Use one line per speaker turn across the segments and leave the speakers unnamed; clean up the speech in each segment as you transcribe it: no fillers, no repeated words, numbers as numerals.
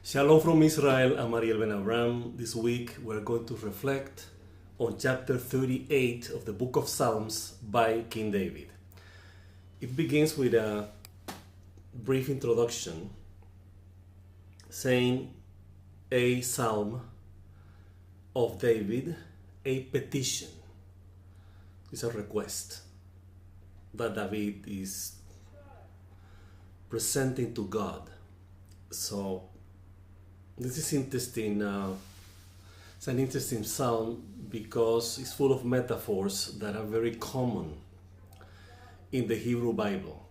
Shalom from Israel, I'm Ariel Ben Abraham. This week we're going to reflect on chapter 38 of the book of Psalms by King David. It begins with a brief introduction saying a psalm of David, a petition. It's a request that David is presenting to God. So this is interesting. It's an interesting psalm because it's full of metaphors that are very common in the Hebrew Bible.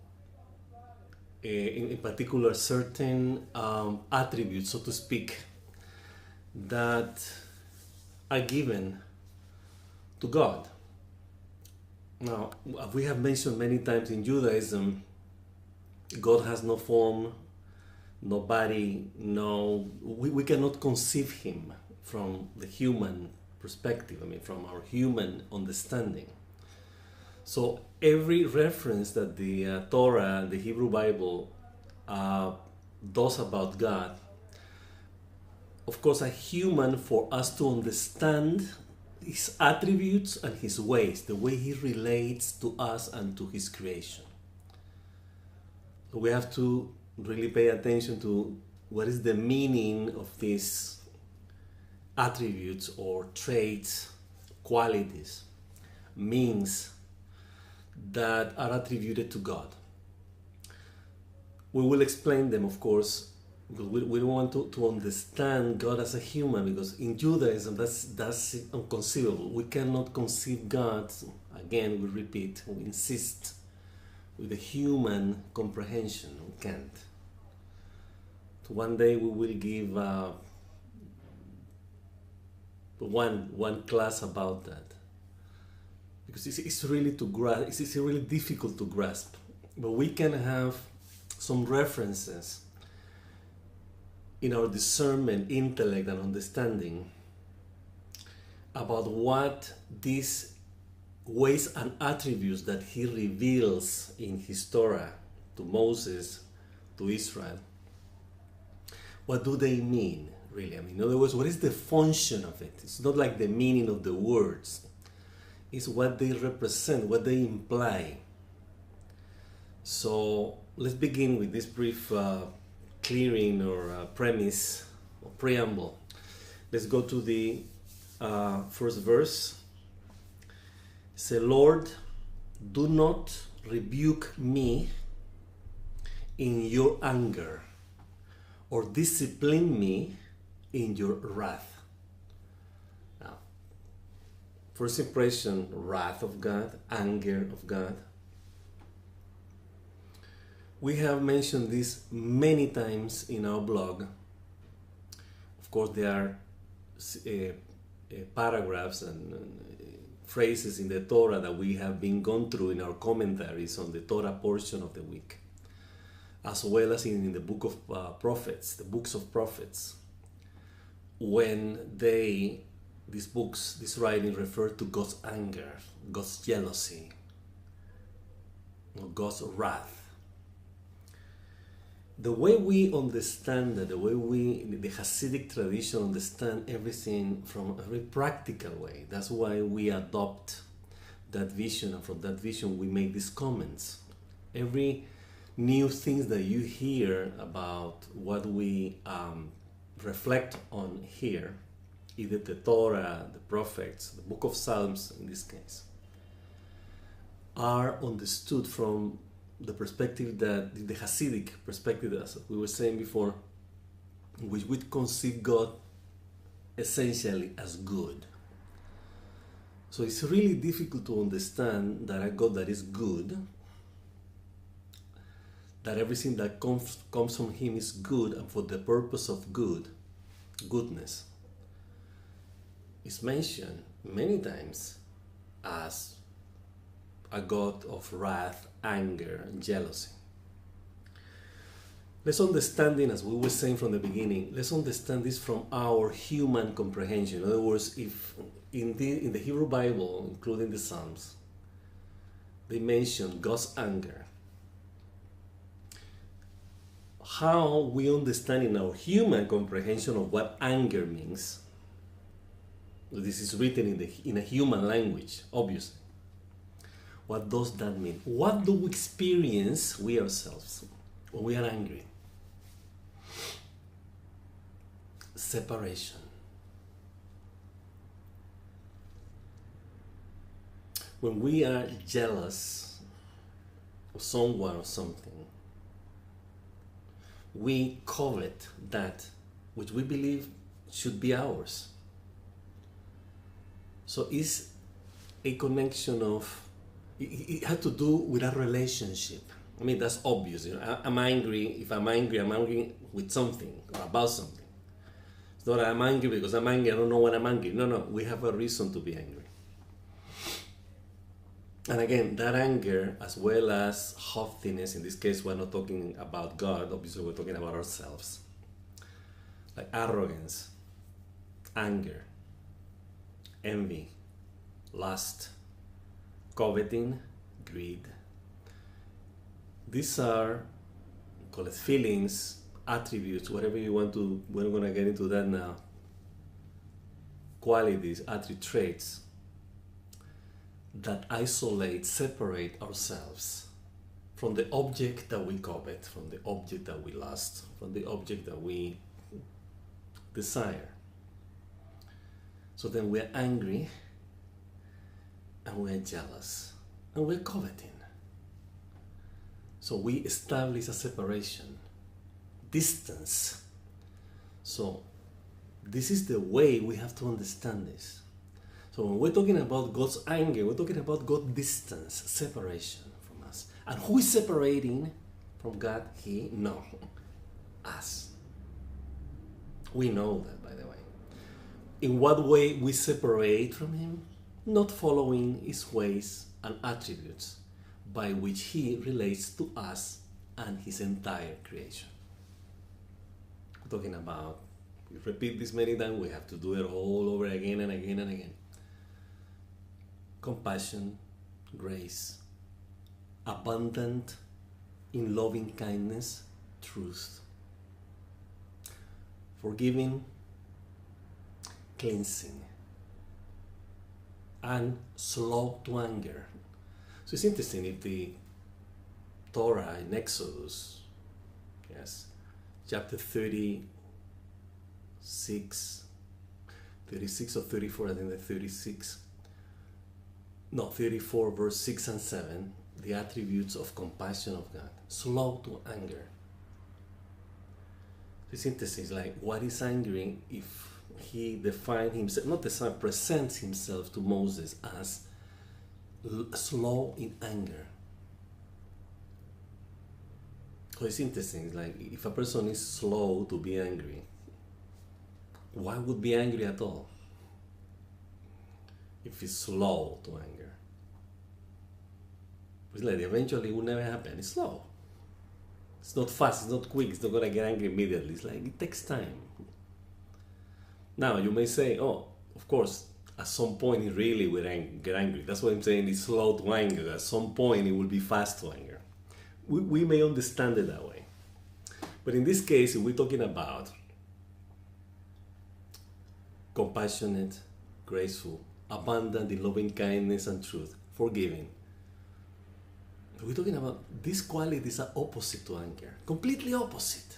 In particular, certain attributes, so to speak, that are given to God. Now, we have mentioned many times in Judaism, God has no form, no body, we cannot conceive him from the human perspective, from our human understanding. So every reference that the Torah, the Hebrew Bible, does about God, of course, are human for us to understand his attributes and his ways, the way he relates to us and to his creation. So we have to really pay attention to what is the meaning of these attributes or traits, qualities, means that are attributed to God. We will explain them, of course, because we don't want to understand God as a human, because in Judaism that's inconceivable. We cannot conceive God, again we repeat, we insist, with the human comprehension. We can't. So one day we will give one class about that, because it's really to grasp. It's really difficult to grasp, but we can have some references in our discernment, intellect, and understanding about what these ways and attributes that he reveals in his Torah to Moses, to Israel. What do they mean, really? In other words, what is the function of it? It's not like the meaning of the words. It's what they represent, what they imply. So let's begin with this brief clearing or premise or preamble. Let's go to the first verse. Say, Lord, do not rebuke me in your anger, or discipline me in your wrath. Now, first impression, wrath of God, anger of God. We have mentioned this many times in our blog. Of course, there are paragraphs and phrases in the Torah that we have been gone through in our commentaries on the Torah portion of the week, as well as in the book of prophets, the books of prophets, when these writing refer to God's anger, God's jealousy, God's wrath. The way we understand that, the way the Hasidic tradition understand everything from a very practical way. That's why we adopt that vision, and from that vision we make these comments. Every new things that you hear about what we reflect on here, either the Torah, the prophets, the book of Psalms in this case, are understood from the perspective that the Hasidic perspective, as we were saying before, which would conceive God essentially as good. So it's really difficult to understand that a God that is good, that everything that comes from him is good and for the purpose of goodness, is mentioned many times as a God of wrath, anger, and jealousy. Let's understand it, as we were saying from the beginning, let's understand this from our human comprehension. In other words, if in the Hebrew Bible, including the Psalms, they mention God's anger, how we understand in our human comprehension of what anger means. This is written in a human language, obviously. What does that mean? What do we experience, we ourselves, when we are angry? Separation. When we are jealous of someone or something, we covet that which we believe should be ours. So it's a connection of, it had to do with a relationship. I mean, that's obvious. You know, I'm angry. If I'm angry with something or about something. It's not I'm angry because I'm angry, I don't know what I'm angry. No, we have a reason to be angry. And again, that anger, as well as haughtiness, in this case, we're not talking about God, obviously, we're talking about ourselves. Like arrogance, anger, envy, lust, coveting, greed. These are, call it feelings, attributes, whatever you want to, we're going to get into that now. Qualities, attribute traits that isolate, separate ourselves from the object that we covet, from the object that we lust, from the object that we desire. So then we're angry and we're jealous and we're coveting. So we establish a separation, distance. So this is the way we have to understand this. So when we're talking about God's anger, we're talking about God's distance, separation from us. And who is separating from God? He? No. Us. We know that, by the way. In what way we separate from Him? Not following His ways and attributes by which He relates to us and His entire creation. We're talking about, we repeat this many times, we have to do it all over again and again and again. Compassion, grace, abundant in loving kindness, truth, forgiving, cleansing, and slow to anger. So it's interesting, if the Torah in Exodus, yes, chapter 36 or 34, I think the 36, no, 34 verse 6 and 7, the attributes of compassion of God, slow to anger. It's interesting, it's like, what is angry if he defined himself, not defined, presents himself to Moses as slow in anger. So it's interesting, it's like, if a person is slow to be angry, why would be angry at all? If he's slow to anger. It's like eventually it will never happen. It's slow. It's not fast, it's not quick, it's not gonna get angry immediately. It's like, it takes time. Now you may say, oh, of course, at some point it really will get angry. That's what I'm saying, it's slow to anger. At some point it will be fast to anger. We may understand it that way. But in this case, we're talking about compassionate, graceful, abundant in loving kindness and truth, forgiving. We're talking about these qualities are opposite to anger, completely opposite.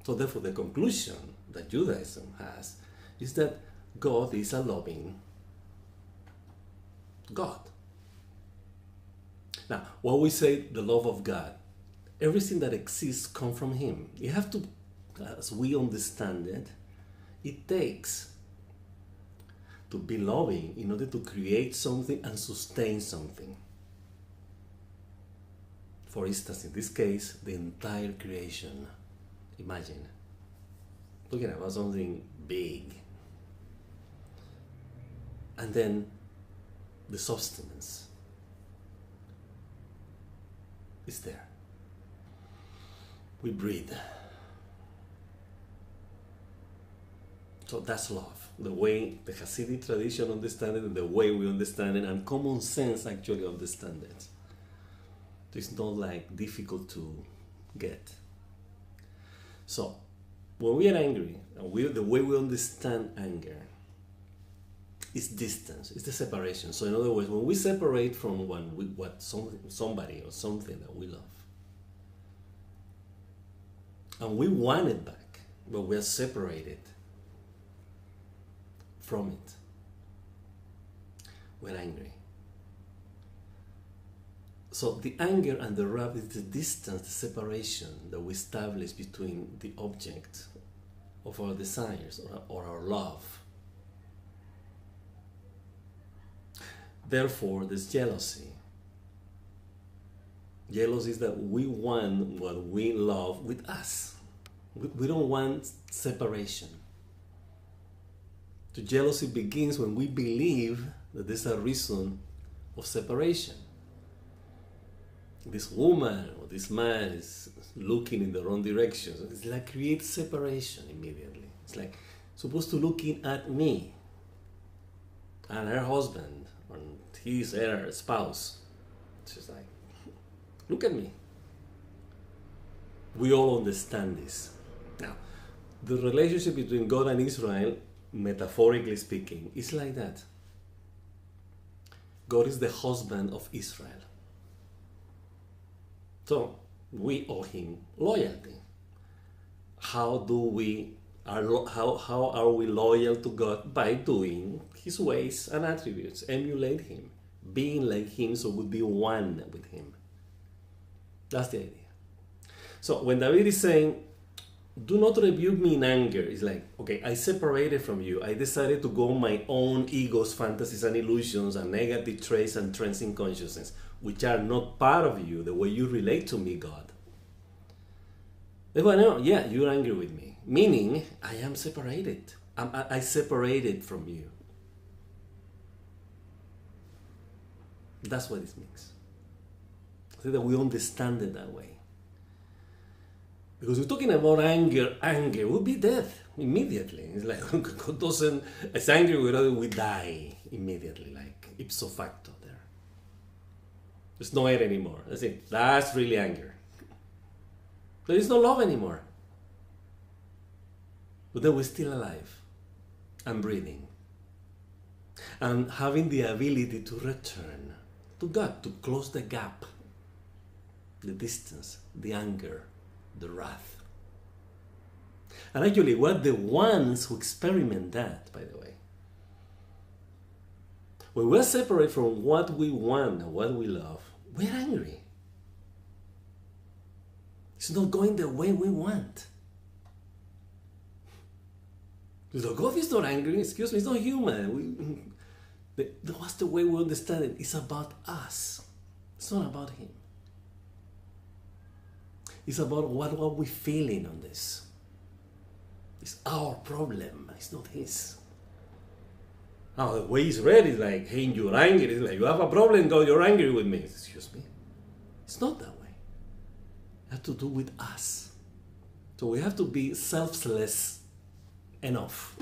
So therefore the conclusion that Judaism has is that God is a loving God. Now, when we say the love of God, everything that exists comes from Him. You have to, as we understand it, it takes to be loving in order to create something and sustain something. For instance, in this case, the entire creation. Imagine, talking about something big. And then the sustenance is there. We breathe. So that's love. The way the Hasidic tradition understands it and the way we understand it, and common sense actually understands it. It's not like difficult to get. So, when we are angry, the way we understand anger is distance, it's the separation. So, in other words, when we separate from somebody or something that we love, and we want it back, but we are separated from it, we're angry. So the anger and the wrath is the distance, the separation that we establish between the object of our desires or our love. Therefore, there's jealousy. Jealousy is that we want what we love with us. We don't want separation. The jealousy begins when we believe that there's a reason of separation. This woman or this man is looking in the wrong direction. It's like creates separation immediately. It's like supposed to looking at me and her husband and her spouse. She's like, look at me. We all understand this. Now, the relationship between God and Israel, metaphorically speaking, is like that. God is the husband of Israel. So we owe him loyalty. How are we loyal to God? By doing his ways and attributes, emulate him, being like him, so we'll be one with him. That's the idea. So when David is saying, do not rebuke me in anger, it's like, okay, I separated from you. I decided to go on my own egos, fantasies, and illusions, and negative traits and trends in consciousness, which are not part of you, the way you relate to me, God. Well, no, yeah, you're angry with me. Meaning, I am separated. I separated from you. That's what it means. I think that we understand it that way. Because we're talking about anger will be death immediately. It's like God doesn't, it's angry with us, we die immediately, like ipso facto there. There's no hate anymore. That's it. That's really anger. There is no love anymore. But then we're still alive and breathing and having the ability to return to God, to close the gap, the distance, the anger, the wrath. And actually, we're the ones who experiment that, by the way. When we're separate from what we want and what we love, we're angry. It's not going the way we want. So God is not angry, excuse me, it's not human. What's the way we understand it? It's about us. It's not about him. It's about what are we feeling on this. It's our problem, it's not his. Now the way it's read is like, hey, you're angry. It's like, you have a problem, God, you're angry with me. Excuse me. It's not that way. It has to do with us. So we have to be selfless enough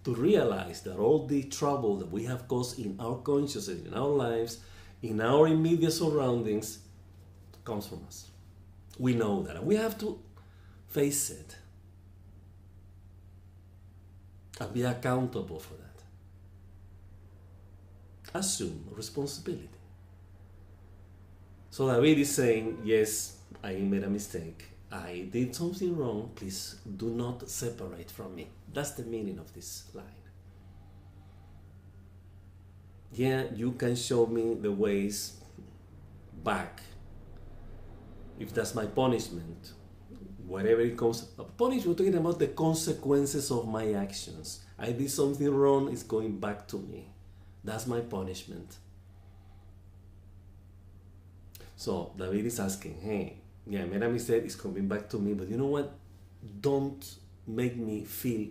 to realize that all the trouble that we have caused in our consciousness, in our lives, in our immediate surroundings, comes from us. We know that, and we have to face it and be accountable for that. Assume responsibility. So David is saying, yes, I made a mistake. I did something wrong. Please do not separate from me. That's the meaning of this line. Yeah, you can show me the ways back. If that's my punishment, whatever it comes, punishment, we're talking about the consequences of my actions. I did something wrong, it's going back to me. That's my punishment. So David is asking, hey, yeah, I made a mistake, it's coming back to me, but you know what? Don't make me feel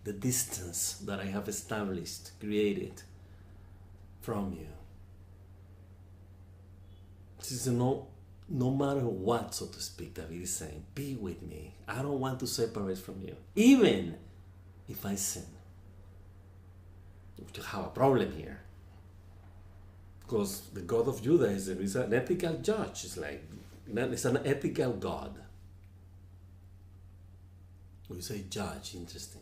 the distance that I have established, created from you. This is no matter what, so to speak, David is saying, be with me. I don't want to separate from you, even if I sin. We have a problem here. Because the God of Judah is an ethical judge. It's like, it's an ethical God. We say judge, interesting.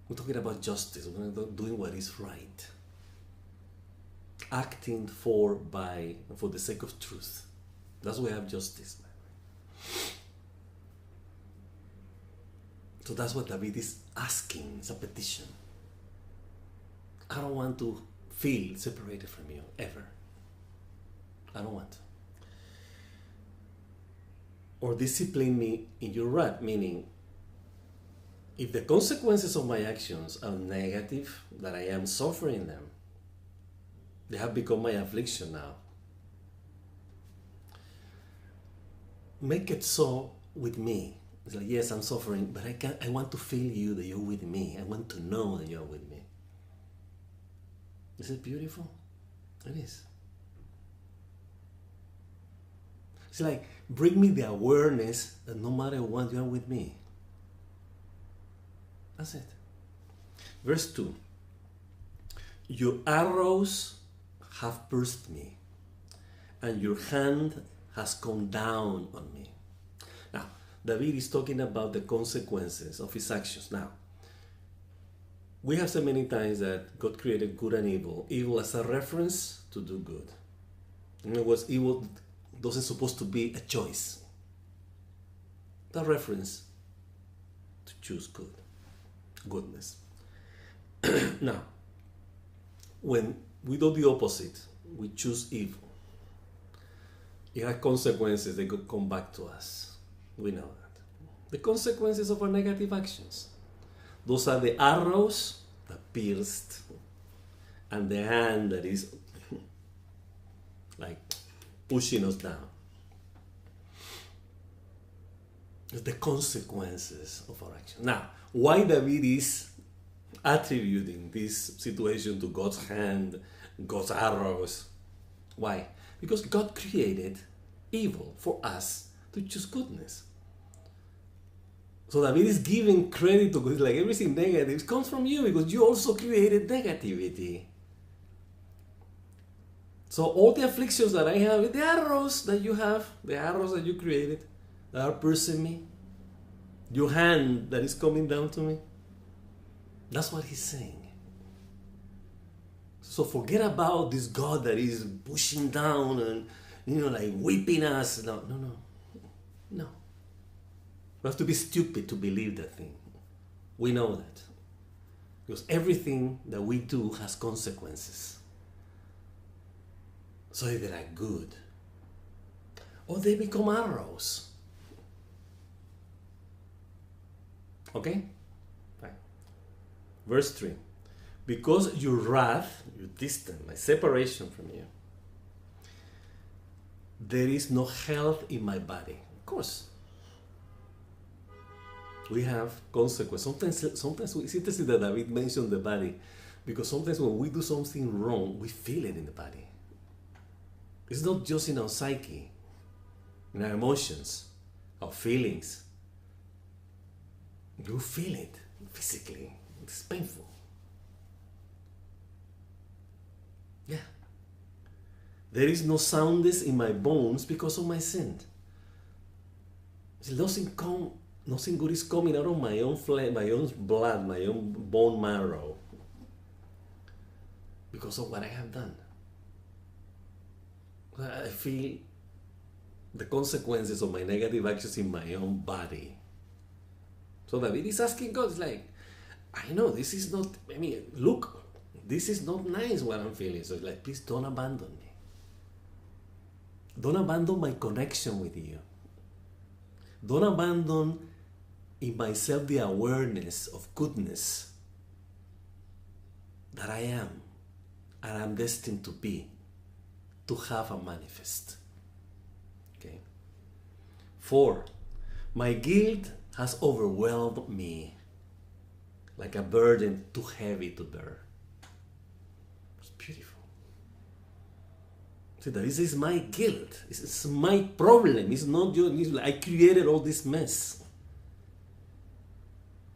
We're talking about justice, we're doing what is right. Acting for the sake of truth. That's why we have justice. So that's what David is asking. It's a petition. I don't want to feel separated from you, ever. I don't want to. Or discipline me in your wrath, meaning if the consequences of my actions are negative, that I am suffering them, they have become my affliction now. Make it so with me. It's like, yes, I'm suffering, but I want to feel you, that you're with me. I want to know that you're with me. Is it beautiful? It is. It's like, bring me the awareness that no matter what, you are with me. That's it. Verse 2. Your arrows have pierced me, and your hand has come down on me. Now, David is talking about the consequences of his actions. Now, we have said many times that God created good and evil. Evil as a reference to do good. In other words, evil doesn't supposed to be a choice. The reference to choose goodness. Now, when we do the opposite, we choose evil, it has consequences that could come back to us. We know that. The consequences of our negative actions. Those are the arrows that pierced and the hand that is like pushing us down. It's the consequences of our action. Now, why David is attributing this situation to God's hand, God's arrows? Why? Because God created evil for us to choose goodness. So David is giving credit to God, like everything negative comes from you because you also created negativity. So all the afflictions that I have, the arrows that you have, the arrows that you created, that are piercing me, your hand that is coming down to me, that's what he's saying. So forget about this God that is pushing down and, like whipping us. No. We have to be stupid to believe that thing. We know that. Because everything that we do has consequences. So either they're good or they become arrows. Okay? Fine. Verse 3. Because your wrath, your distance, my separation from you, there is no health in my body. Of course. We have consequences. Sometimes it's interesting that David mentioned the body, because sometimes when we do something wrong, we feel it in the body. It's not just in our psyche, in our emotions, our feelings. You feel it physically. It's painful. Yeah. There is no soundness in my bones because of my sin. Nothing good is coming out of my own flesh, my own blood, my own bone marrow because of what I have done. I feel the consequences of my negative actions in my own body. So David is asking God, it's like, I know this is not, look, this is not nice what I'm feeling. So it's like, please don't abandon me. Don't abandon my connection with you. Don't abandon in myself the awareness of goodness that I am and I'm destined to be, to have a manifest. Okay. 4. My guilt has overwhelmed me like a burden too heavy to bear. It's beautiful. See, this is my guilt. It's my problem. It's not your. I created all this mess.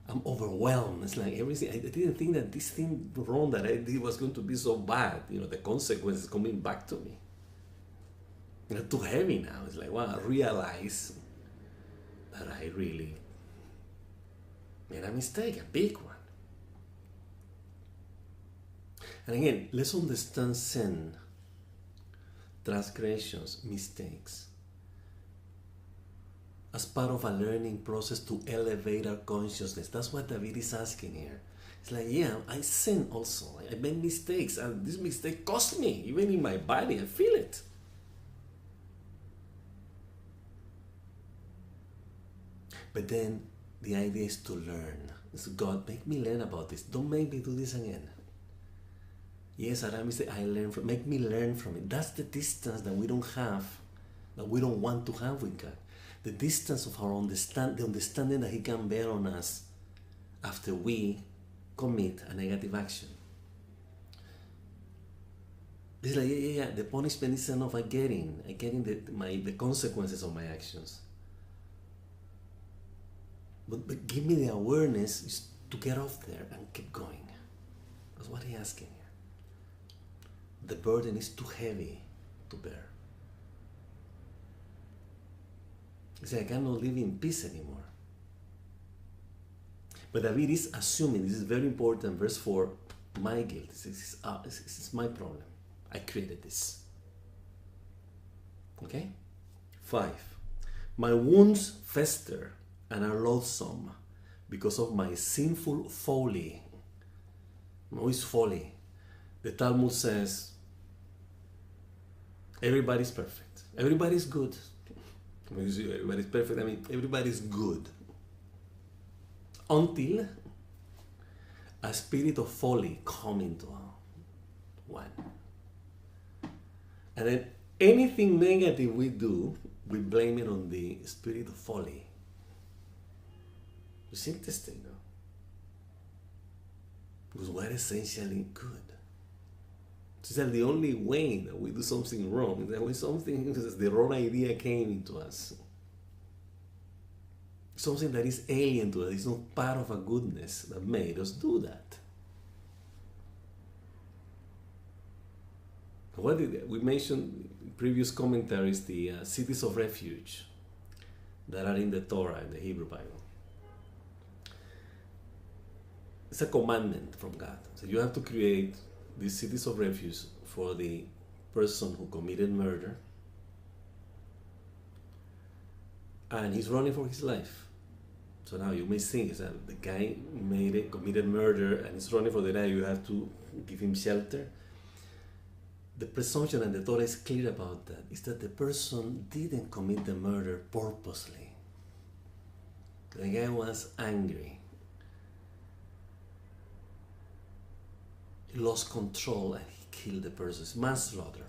I'm overwhelmed. It's like everything. I didn't think that this thing wrong that I did was going to be so bad. The consequences coming back to me. Too heavy now. It's like, wow, I realize that I really made a mistake, a big one. And again, let's understand sin, transgressions, mistakes as part of a learning process to elevate our consciousness. That's what David is asking here. It's like, yeah, I sin also. I made mistakes, and this mistake cost me. Even in my body, I feel it. But then the idea is to learn. It's God, make me learn about this. Don't make me do this again. Yes, I mistake. I learn from. Make me learn from it. That's the distance that we don't have, that we don't want to have with God. The distance of our the understanding that He can bear on us after we commit a negative action. It's like, yeah, the punishment is enough. I'm getting the consequences of my actions. But give me the awareness to get off there and keep going. That's what He's asking here. The burden is too heavy to bear. He said, I cannot live in peace anymore. But David is assuming, this is very important, verse 4, my guilt. This is my problem. I created this. Okay? 5. My wounds fester and are loathsome because of my sinful folly. No, it's folly. The Talmud says, everybody's perfect. Everybody's good. When you say everybody's perfect, I mean everybody's good. Until a spirit of folly comes into one. And then anything negative we do, we blame it on the spirit of folly. It's interesting, though. Because we're essentially good. It's that the only way that we do something wrong is that when the wrong idea came into us. Something that is alien to us, it's not part of a goodness that made us do that. We mentioned in previous commentaries the cities of refuge that are in the Torah, in the Hebrew Bible. It's a commandment from God. So you have to create these cities of refuge for the person who committed murder and he's running for his life. So now you may think that the guy committed murder and he's running for the life. You have to give him shelter. The presumption, and the Torah is clear about that, is that the person didn't commit the murder purposely. The guy was angry. He lost control and he killed the person. It's manslaughter.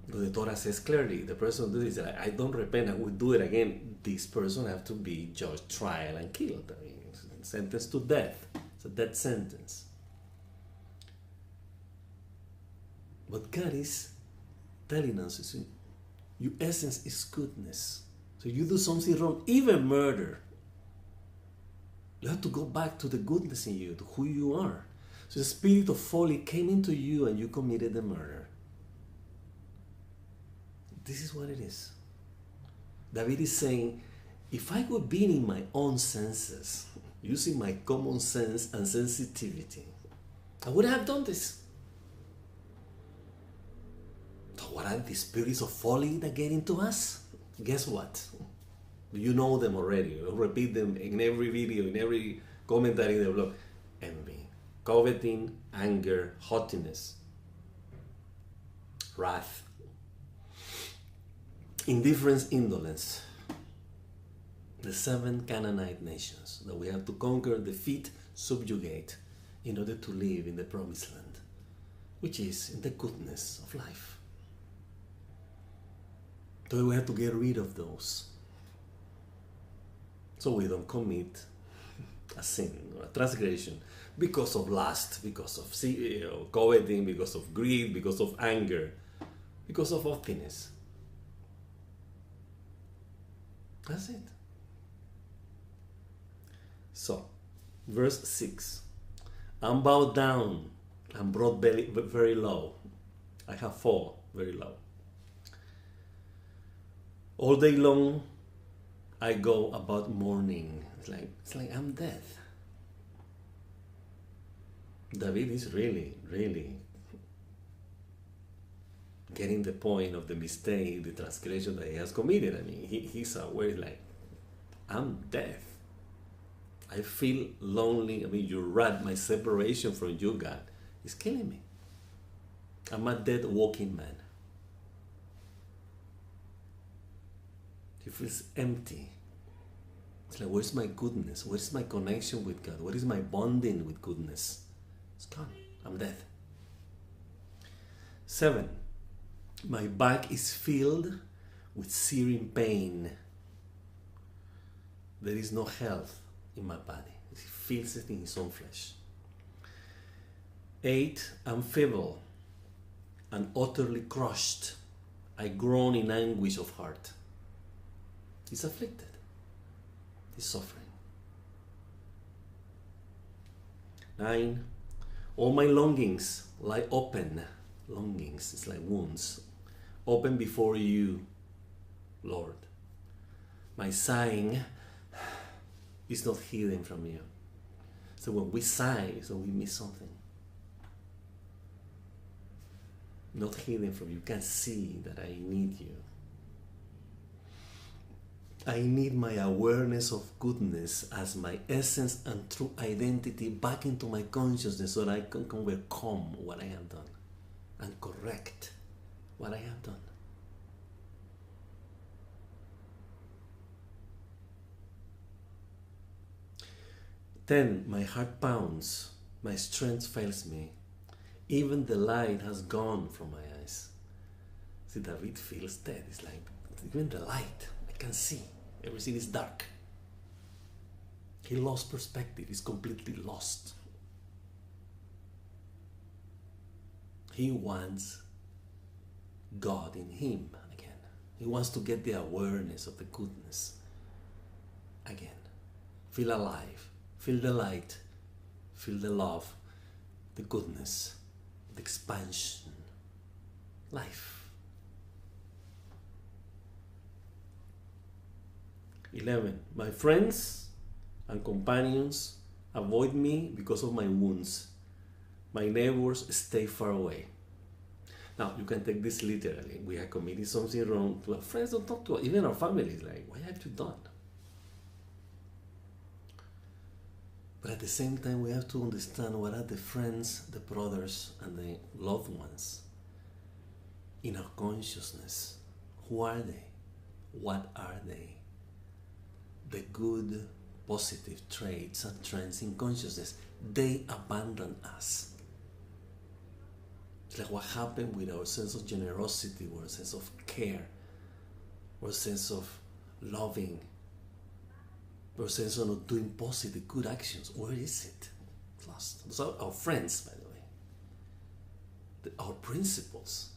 But the Torah says clearly, the person who does this, I don't repent, I will do it again. This person have to be judged, trial, and killed. I mean, sentenced to death. It's a death sentence. But God is telling us, your essence is goodness. So you do something wrong, even murder, you have to go back to the goodness in you, to who you are. So the spirit of folly came into you and you committed the murder. This is what it is. David is saying, if I would be in my own senses, using my common sense and sensitivity, I would have done this. So what are the spirits of folly that get into us? Guess what? You know them already. I'll repeat them in every video, in every commentary in the blog. Envy, coveting, anger, haughtiness, wrath, indifference, indolence. The 7 Canaanite nations that we have to conquer, defeat, subjugate in order to live in the promised land, which is in the goodness of life. So we have to get rid of those, so we don't commit a sin or a transgression because of lust, because of coveting, because of greed, because of anger, because of haughtiness. That's it. So, verse 6. I'm bowed down and brought very low. I have fallen very low. All day long, I go about mourning. It's like I'm dead. David is really, really getting the point of the mistake, the transgression that he has committed. I mean, he's aware, like, I'm dead. I feel lonely. I mean, your wrath, my separation from you, God, is killing me. I'm a dead walking man. He feels empty. It's like, where's my goodness? Where's my connection with God? What is my bonding with goodness? It's gone. I'm dead. 7. My back is filled with searing pain. There is no health in my body. He feels it in his own flesh. 8. I'm feeble and utterly crushed. I groan in anguish of heart. He's afflicted. He's suffering. 9. All my longings lie open. Longings, it's like wounds. Open before you, Lord. My sighing is not hidden from you. So when we sigh, so we miss something. Not hidden from you. You can see that I need you. I need my awareness of goodness as my essence and true identity back into my consciousness so that I can overcome what I have done and correct what I have done. 10. My heart pounds, my strength fails me. Even the light has gone from my eyes. See, David feels dead. It's like, even the light, I can see. Everything is dark. He lost perspective. He's completely lost. He wants God in him again. He wants to get the awareness of the goodness again. Feel alive. Feel the light. Feel the love. The goodness. The expansion. Life. 11. My friends and companions avoid me because of my wounds. My neighbors stay far away. Now, you can take this literally. We have committed something wrong to our friends, don't talk to us. Even our family is like, why have you done? But at the same time, we have to understand what are the friends, the brothers, and the loved ones in our consciousness. Who are they? What are they? The good, positive traits and trends in consciousness. They abandon us. It's like what happened with our sense of generosity, or a sense of care, or a sense of loving, or a sense of doing positive, good actions. Where is it? It's lost. Those are our friends, by the way. Our principles,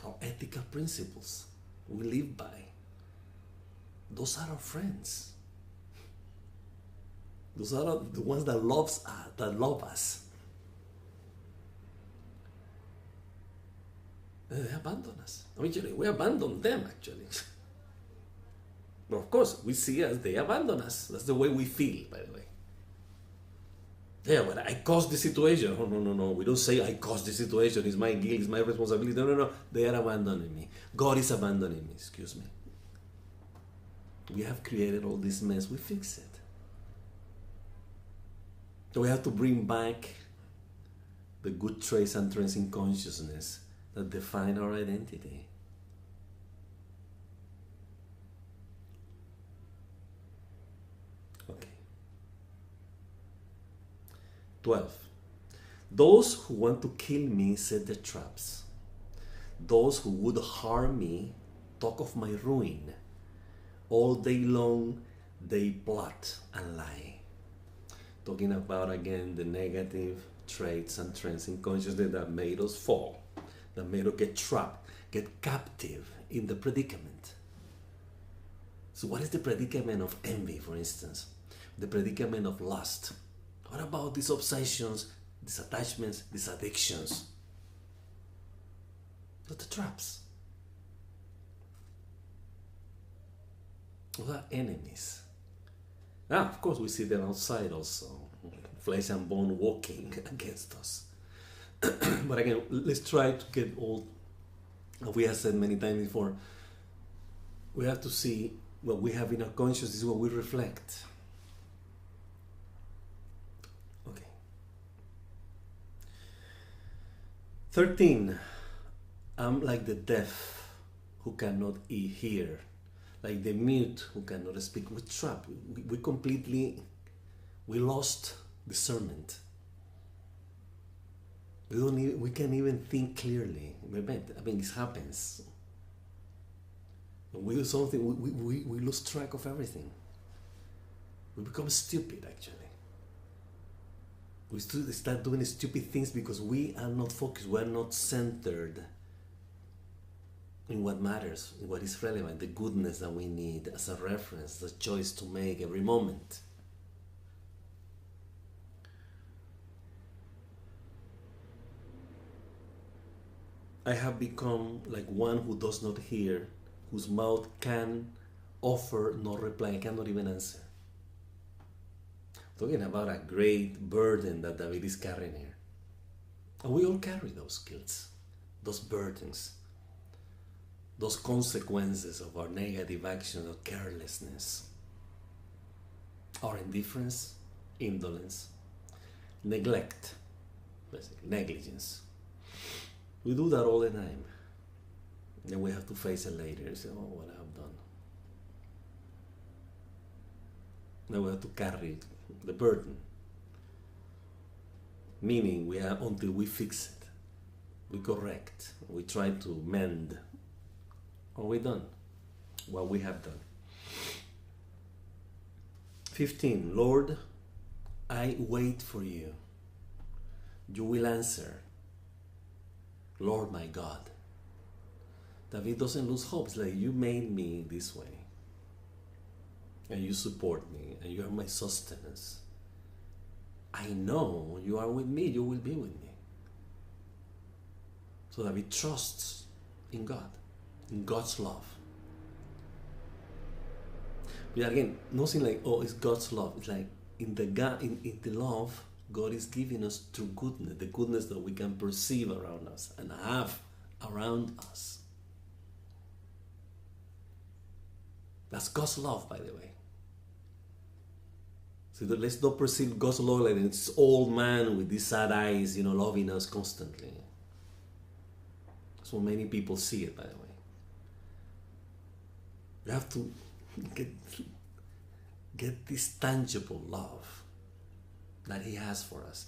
our ethical principles we live by. Those are our friends. Those are the ones that love us. And they abandon us. I mean, we abandon them, actually. But of course, we see as they abandon us. That's the way we feel, by the way. Yeah, but I caused the situation. Oh, no. We don't say I caused the situation. It's my guilt, it's my responsibility. No. They are abandoning me. God is abandoning me. Excuse me. We have created all this mess. We fix it. So we have to bring back the good traits and trends in consciousness that define our identity. Okay. 12. Those who want to kill me set their traps. Those who would harm me talk of my ruin. All day long they plot and lie. Talking about again the negative traits and trends in consciousness that made us fall, that made us get trapped, get captive in the predicament. So what is the predicament of envy, for instance? The predicament of lust. What about these obsessions, these attachments, these addictions? Those are the traps. What are enemies? Ah, of course, we see them outside also, flesh and bone walking against us. But again, let's try to get all, we have said many times before, we have to see what we have in our consciousness is what we reflect. Okay. 13. I'm like the deaf who cannot hear, like the mute who cannot speak. We're trapped. We lost discernment. We can't even think clearly. I mean, this happens. When we do something, we lose track of everything. We become stupid, actually. We start doing stupid things because we are not focused, we are not centered in what matters, in what is relevant, the goodness that we need as a reference, the choice to make every moment. I have become like one who does not hear, whose mouth can offer no reply. I cannot even answer. Talking about a great burden that David is carrying here. And we all carry those guilts, those burdens, those consequences of our negative action or carelessness, our indifference, indolence, neglect, basically, negligence. We do that all the time. Then we have to face it later and say, oh, what I have done. Now we have to carry the burden. Meaning we are until we fix it, we correct, we try to mend. Are we done? What we have done. 15. Lord, I wait for you. You will answer. Lord my God. David doesn't lose hope. It's like, you made me this way. And you support me. And you are my sustenance. I know you are with me. You will be with me. So David trusts in God. In God's love. But again, nothing like, oh, it's God's love. It's like, in the love, God is giving us true goodness, the goodness that we can perceive around us and have around us. That's God's love, by the way. So let's not perceive God's love like this old man with these sad eyes, loving us constantly. So many people see it, by the way. We have to get this tangible love that He has for us.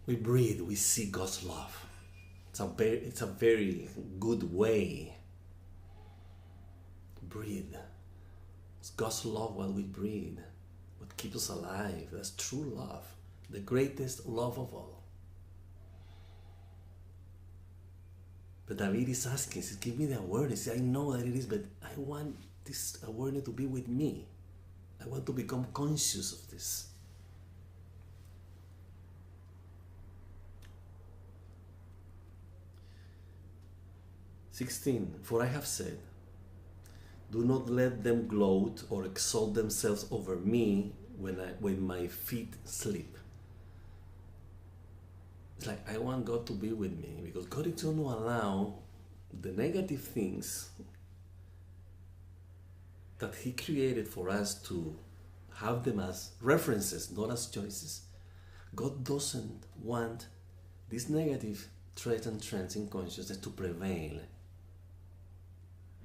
We breathe, we see God's love. It's a very good way. Breathe. It's God's love while we breathe. What keeps us alive. That's true love. The greatest love of all. But David is asking, says, give me the awareness. I know that it is, but I want this awareness to be with me. I want to become conscious of this. For I have said, do not let them gloat or exalt themselves over me when my feet slip. It's like, I want God to be with me because God is going to allow the negative things that He created for us to have them as references, not as choices. God doesn't want these negative traits and trends in consciousness to prevail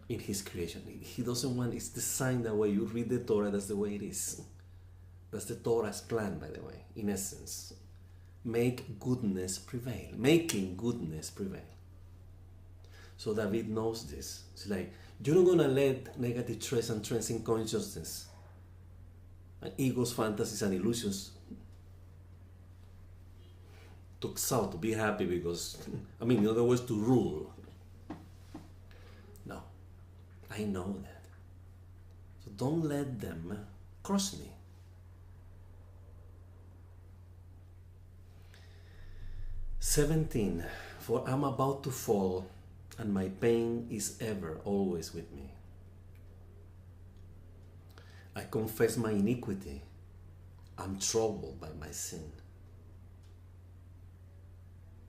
in His creation. He doesn't want, it's designed that way. You read the Torah, that's the way it is. That's the Torah's plan, by the way, in essence. Make goodness prevail. Making goodness prevail. So David knows this. It's like, you're not going to let negative traits and trends in consciousness and egos, fantasies, and illusions to exalt, to be happy because, in other words, to rule. No. I know that. So don't let them cross me. For I'm about to fall, and my pain is ever, always with me. I confess my iniquity. I'm troubled by my sin.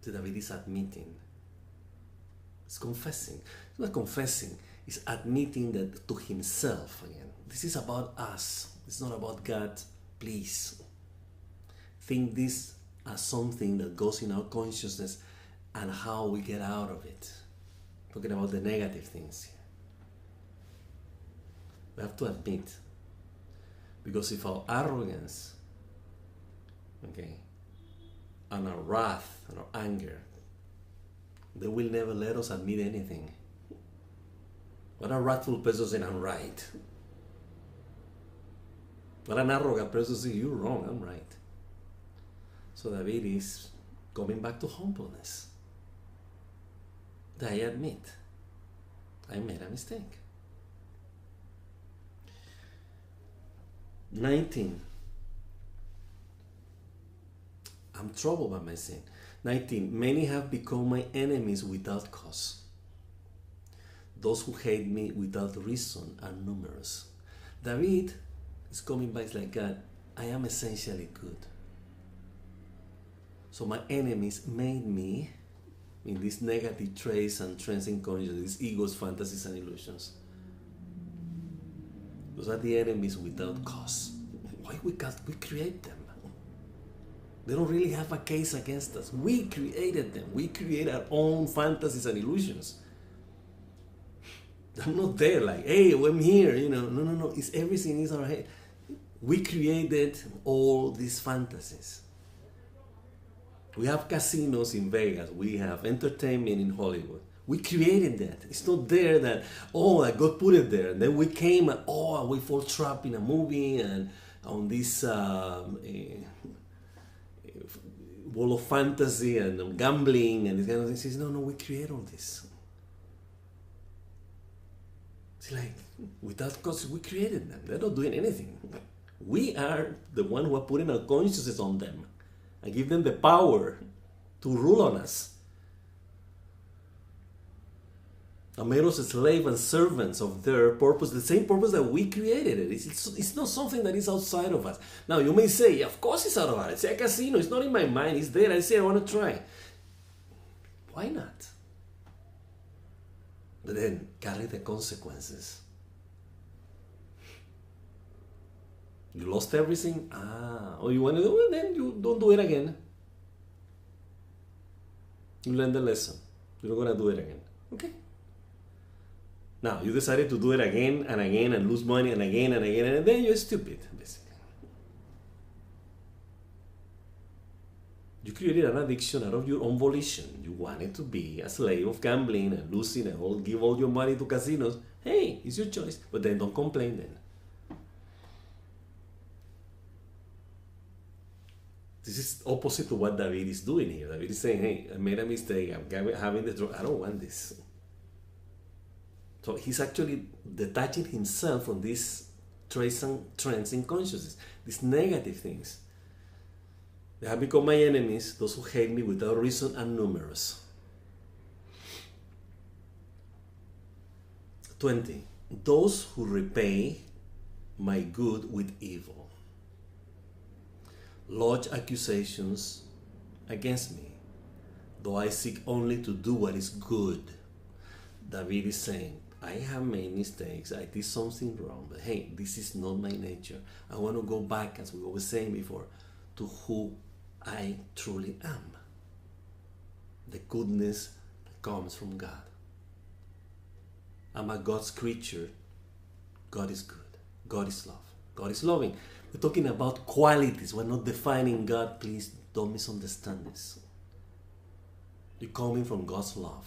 So David is admitting. It's confessing. It's not confessing. It's admitting that to himself again. This is about us. It's not about God. Please think this as something that goes in our consciousness and how we get out of it. Talking about the negative things here. We have to admit. Because if our arrogance, okay, and our wrath and our anger, they will never let us admit anything. What a wrathful person saying, I'm right. What an arrogant person saying, you're wrong, I'm right. So David is coming back to humbleness. I admit, I made a mistake. 19. I'm troubled by my sin. 19. Many have become my enemies without cause. Those who hate me without reason are numerous. David is coming back like, God, I am essentially good. So my enemies made me in these negative traits and transcends consciousness, these egos, fantasies, and illusions. Those are the enemies without cause. Why we create them? They don't really have a case against us. We created them. We create our own fantasies and illusions. I'm not there like, hey, I'm here, you know. No. It's everything is our head. We created all these fantasies. We have casinos in Vegas. We have entertainment in Hollywood. We created that. It's not there that, that God put it there. And then we came and, we fall trapped in a movie and on this wall of fantasy and gambling and this kind of thing. He says, no, we create all this. It's like, without cause, we created them. They're not doing anything. We are the one who are putting our consciousness on them and give them the power to rule on us. And made us slaves and servants of their purpose, the same purpose that we created it. It's not something that is outside of us. Now, you may say, of course it's out of us. It's a casino. It's not in my mind. It's there. I say I want to try. Why not? But then, carry the consequences. You lost everything? You want to do it? Then you don't do it again. You learn the lesson. You're not going to do it again. Okay? Now, you decided to do it again and again and lose money and again and again, and then you're stupid, basically. You created an addiction out of your own volition. You wanted to be a slave of gambling and losing and give all your money to casinos. Hey, it's your choice. But then don't complain then. This is opposite to what David is doing here. David is saying, hey, I made a mistake. I'm having the drug. I don't want this. So he's actually detaching himself from these trends in consciousness, these negative things. They have become my enemies. Those who hate me without reason are numerous. 20. Those who repay my good with evil lodge accusations against me, though I seek only to do what is good. David is saying, I have made mistakes, I did something wrong, but hey, this is not my nature. I want to go back, as we were saying before, to who I truly am. The goodness that comes from God. I'm a God's creature. God is good. God is love. God is loving. We're talking about qualities. We're not defining God. Please don't misunderstand this. You're coming from God's love.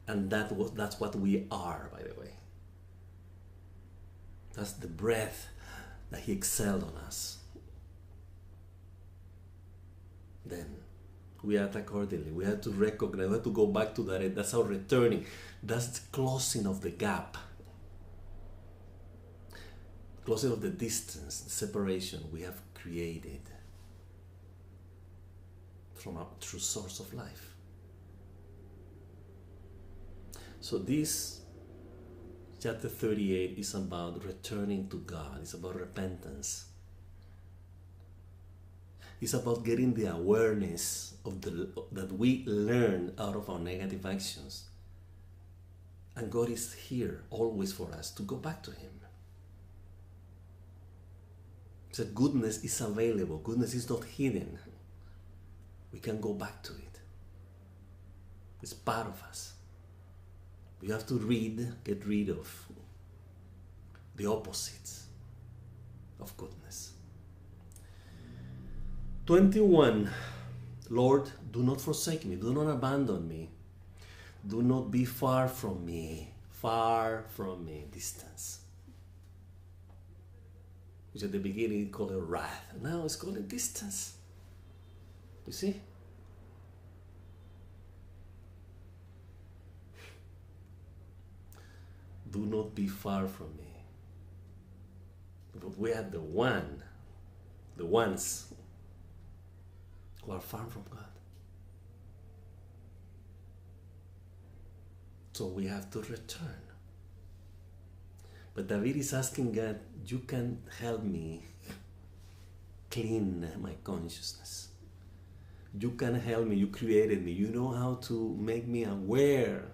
And that's what we are, by the way. That's the breath that He exhaled on us. Then we act accordingly. We have to recognize, we have to go back to that. That's our returning. That's the closing of the gap. Closing of the distance, the separation we have created from our true source of life. So this Chapter 38 is about returning to God. It's about repentance. It's about getting the awareness of that we learn out of our negative actions. And God is here always for us to go back to Him. So goodness is available. Goodness is not hidden. We can go back to it. It's part of us. We have to get rid of the opposites of goodness. 21. Lord, do not forsake me. Do not abandon me. Do not be far from me. Far from me. Distance. Which at the beginning he called it wrath. Now it's called a distance. You see? Do not be far from me. But we are the ones who are far from God. So we have to return. But David is asking God, you can help me clean my consciousness. You can help me. You created me. You know how to make me aware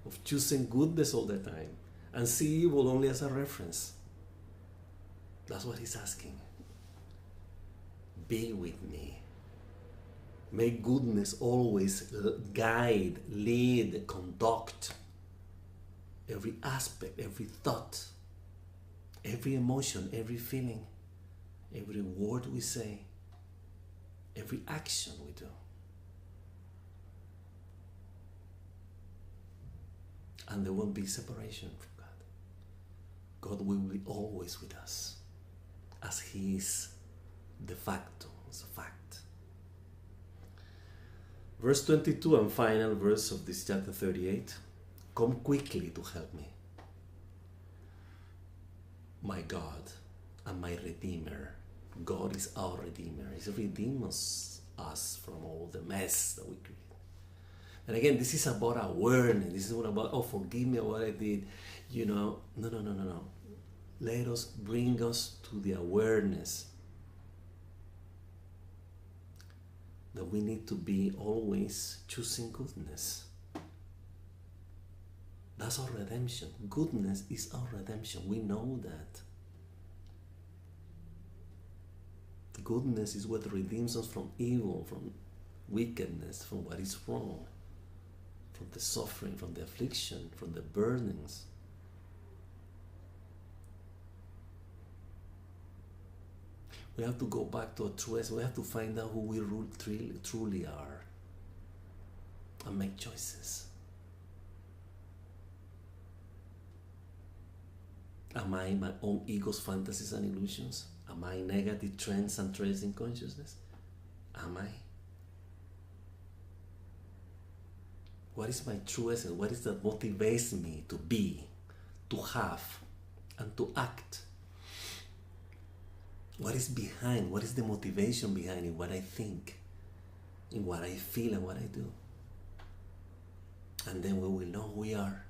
of choosing goodness all the time and see evil only as a reference. That's what he's asking. Be with me. Make goodness always guide, lead, conduct every aspect, every thought, every emotion, every feeling, every word we say, every action we do. And there won't be separation from God. God will be always with us, as He is de facto, as a fact. Verse 22 and final verse of this chapter 38. Come quickly to help me, my God and my Redeemer. God is our Redeemer. He redeems us from all the mess that we create. And again, this is about awareness. This is not about, oh, forgive me what I did. You know, no. Let us bring us to the awareness that we need to be always choosing goodness. That's our redemption. Goodness is our redemption. We know that. Goodness is what redeems us from evil, from wickedness, from what is wrong, from the suffering, from the affliction, from the burdens. We have to go back to our true essence. We have to find out who we truly are and make choices. Am I my own ego's fantasies and illusions? Am I negative trends and traits in consciousness? Am I? What is my true essence? What is that motivates me to be, to have, and to act? What is behind? What is the motivation behind it? What I think, in what I feel, and what I do. And then we will know who we are.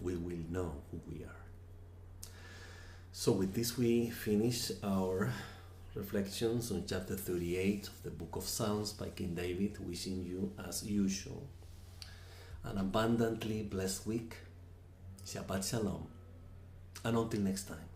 We will know who we are. So with this we finish our reflections on chapter 38 of the book of Psalms by King David, wishing you, as usual, an abundantly blessed week. Shabbat Shalom. And until next time.